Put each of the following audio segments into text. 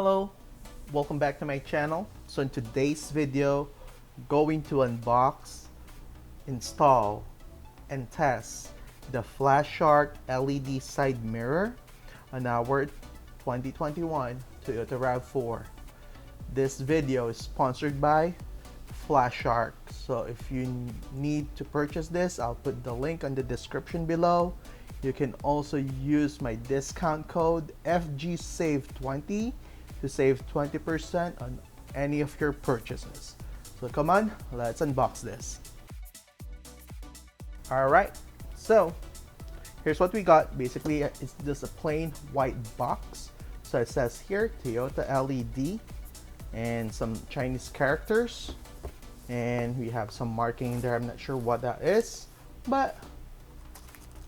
Hello, welcome back to my channel. So in today's video, going to unbox, install, and test the Flashark LED side mirror on our 2021 Toyota RAV4. This video is sponsored by Flashark. So if you need to purchase this, I'll put the link on the description below. You can also use my discount code FGSAVE20 to save 20% on any of your purchases. So come on, let's unbox this. Alright, so here's what we got. Basically, it's just a plain white box. So it says here, Toyota LED, and some Chinese characters. And we have some marking there. I'm not sure what that is, but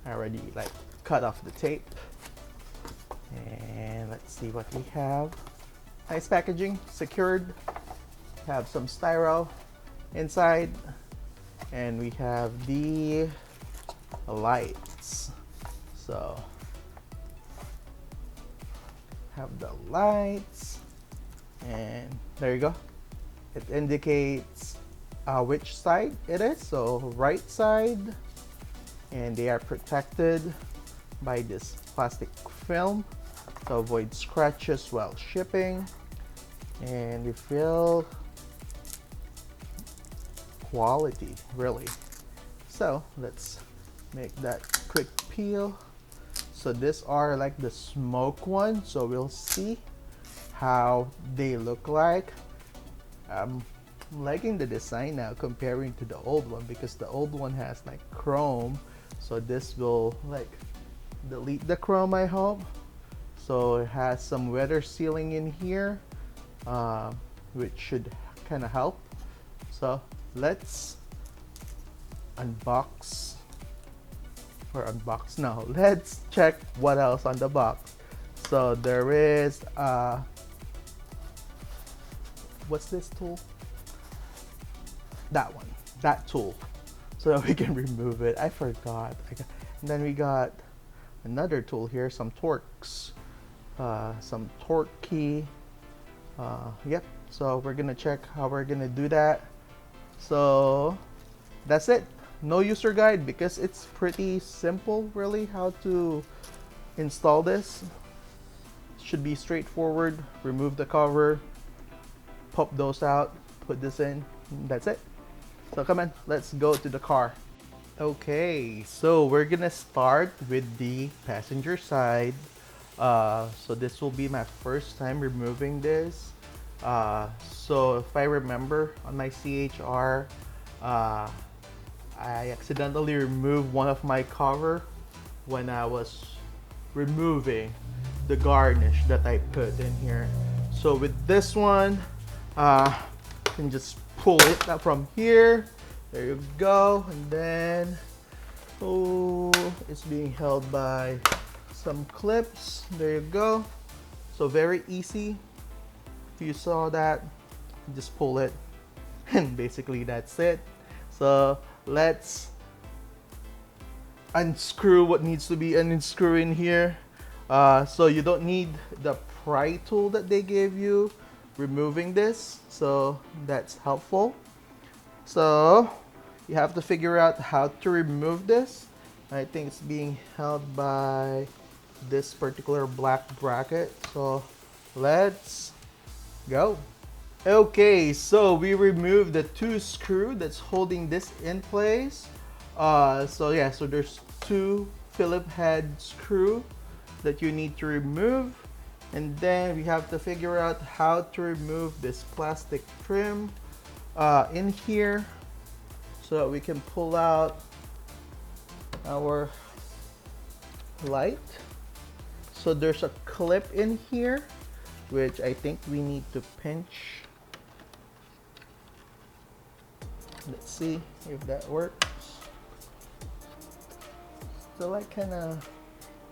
I already cut off the tape. And let's see what we have. Nice packaging, secured. Have some styro inside, and we have the lights. So have the lights, and there you go. It indicates which side it is. So right side, and they are protected by this plastic film to avoid scratches while shipping. And we feel quality, really. So let's make that quick peel. So these are like the smoke one, so we'll see how they look like. I'm liking the design now comparing to the old one, because the old one has like chrome, so this will delete the chrome, I hope. So it has some weather sealing in here, which should kind of help. So let's unbox, now. Let's check what else on the box. So there is what's this tool? That one, that tool, so that we can remove it. I forgot. And then we got another tool here, some torques, some torque key. Yep, so we're gonna check how we're gonna do that. So that's it. No user guide, because it's pretty simple really how to install this. Should be straightforward. Remove the cover, pop those out, put this in, that's it. So come on, let's go to the car. Okay, so we're gonna start with the passenger side. So this will be my first time removing this. So if I remember, on my CHR, I accidentally removed one of my cover when I was removing the garnish that I put in here. So with this one, you can just pull it out from here. There you go. And then, it's being held by some clips. There you go. So very easy. If you saw that, just pull it, and basically that's it. So let's unscrew what needs to be unscrew in here. So you don't need the pry tool that they gave you removing this, so that's helpful. So you have to figure out how to remove this. I think it's being held by this particular black bracket. So let's go. Okay, so we removed the two screw that's holding this in place. So yeah, so there's two Phillip head screw that you need to remove, and then we have to figure out how to remove this plastic trim in here, so that we can pull out our light. So there's a clip in here, which I think we need to pinch. Let's see if that works. Still like kind of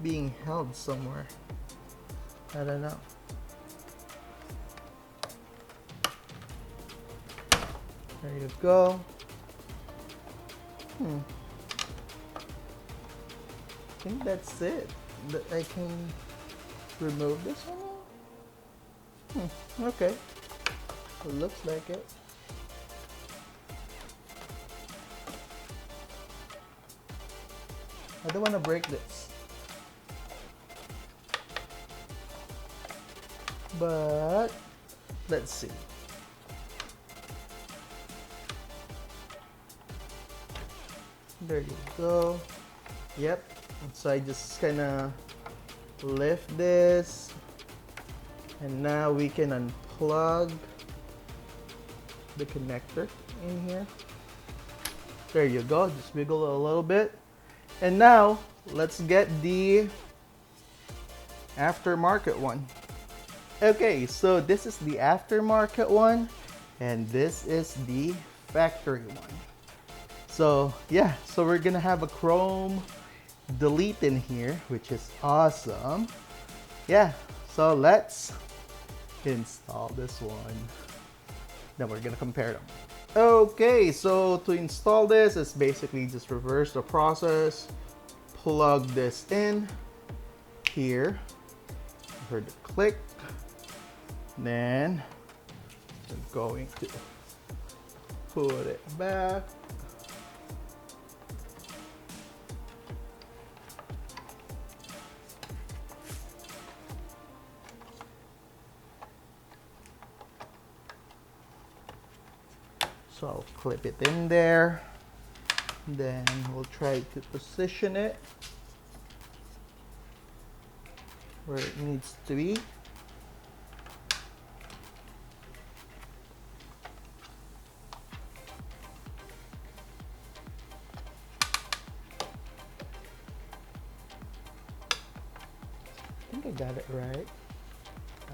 being held somewhere. I don't know. There you go. I think that's it. That I can remove this one now. Okay, it looks like it. I don't want to break this, but let's see. There you go. Yep. So I just kind of lift this, and now we can unplug the connector in here. There you go. Just wiggle it a little bit. And now let's get the aftermarket one. Okay, so this is the aftermarket one, and this is the factory one. So yeah, so we're gonna have a chrome delete in here, which is awesome. Yeah, so let's install this one. Then we're gonna compare them. Okay, so to install this, it's basically just reverse the process. Plug this in here. Heard the click. Then we're going to put it back. So I'll clip it in there. Then we'll try to position it where it needs to be. I think I got it right.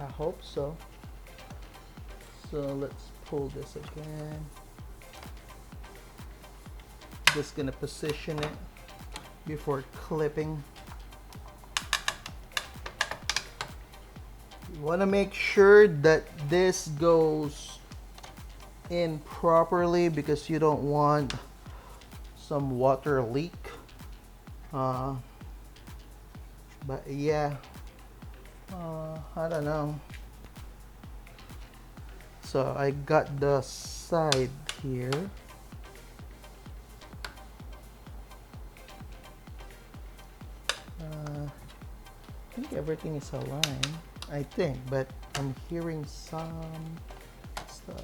I hope so. So let's pull this again. Just gonna position it before clipping. You want to make sure that this goes in properly because you don't want some water leak. But yeah, I don't know. So I got the side here. I think everything is aligned, I think, but I'm hearing some stuff.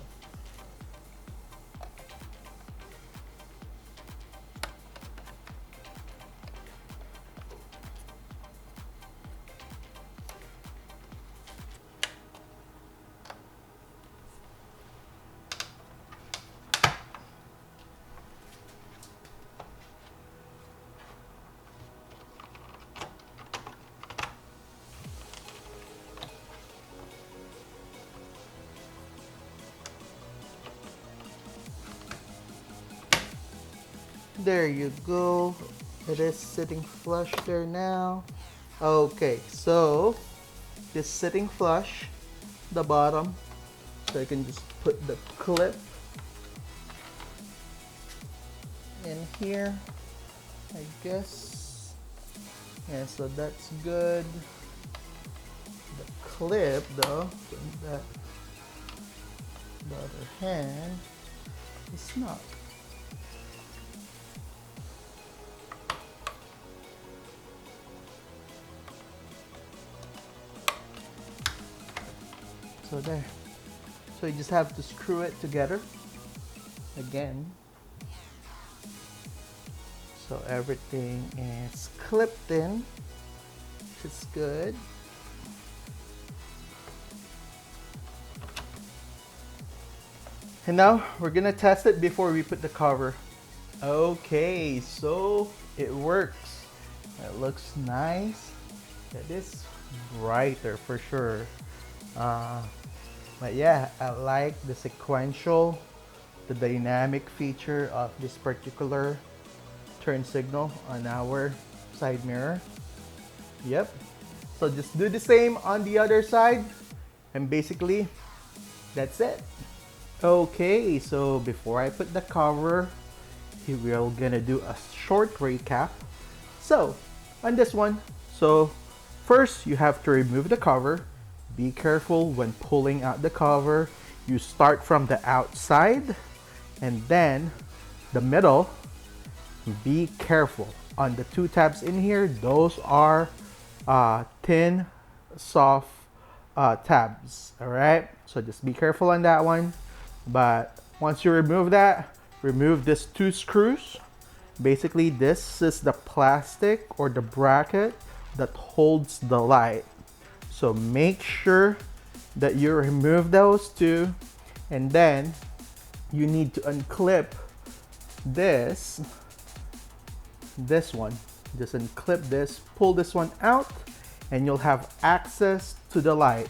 There you go. It is sitting flush there now. Okay, so this sitting flush, the bottom, so I can just put the clip in here, I guess. Yeah, so that's good. The clip though, that the other hand is not. So there. So you just have to screw it together again. So everything is clipped in, which is good. And now we're gonna test it before we put the cover. Okay, so it works. It looks nice. It is brighter for sure. But yeah, I like the sequential, the dynamic feature of this particular turn signal on our side mirror. Yep. So just do the same on the other side, and basically that's it. Okay, so before I put the cover, we're gonna do a short recap. So on this one, so first you have to remove the cover. be careful when pulling out the cover. You start from the outside and then the middle. Be careful on the two tabs in here. Those are thin, soft tabs. All right, so just be careful on that one. But once you remove that, remove these two screws. Basically, this is the plastic or the bracket that holds the light. So make sure that you remove those two, and then you need to unclip this one. Just unclip this, pull this one out, and you'll have access to the light.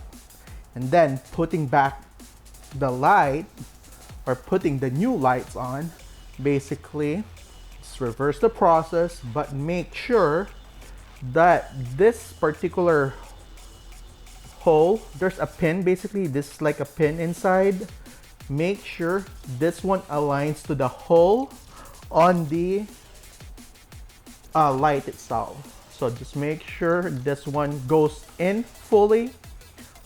And then putting back the light, or putting the new lights on, basically just reverse the process, but make sure that this particular hole, there's a pin, basically this is like a pin inside. Make sure this one aligns to the hole on the light itself. So just make sure this one goes in fully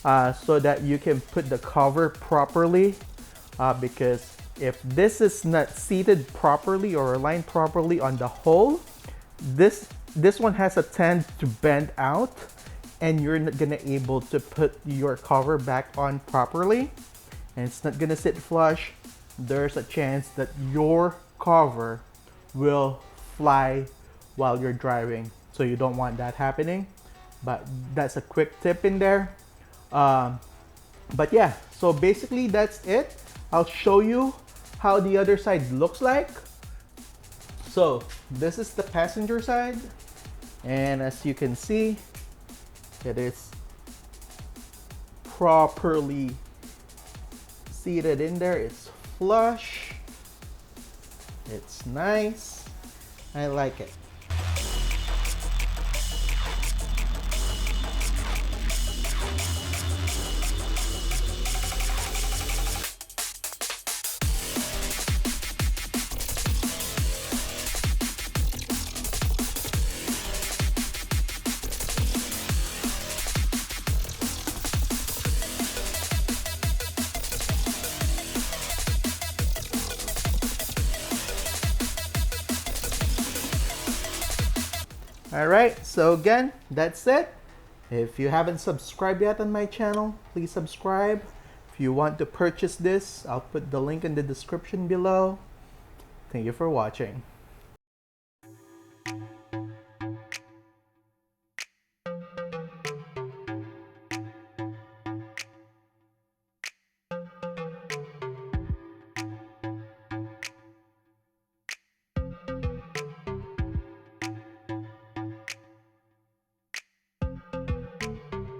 so that you can put the cover properly, because if this is not seated properly or aligned properly on the hole, this one has a tend to bend out, and you're not gonna able to put your cover back on properly, and it's not gonna sit flush. There's a chance that your cover will fly while you're driving, so you don't want that happening. But that's a quick tip in there. But yeah, so basically that's it. I'll show you how the other side looks like. So this is the passenger side, and as you can see, it is properly seated in there. It's flush, it's nice, I like it. Alright, so again, that's it. If you haven't subscribed yet on my channel, please subscribe. If you want to purchase this, I'll put the link in the description below. Thank you for watching.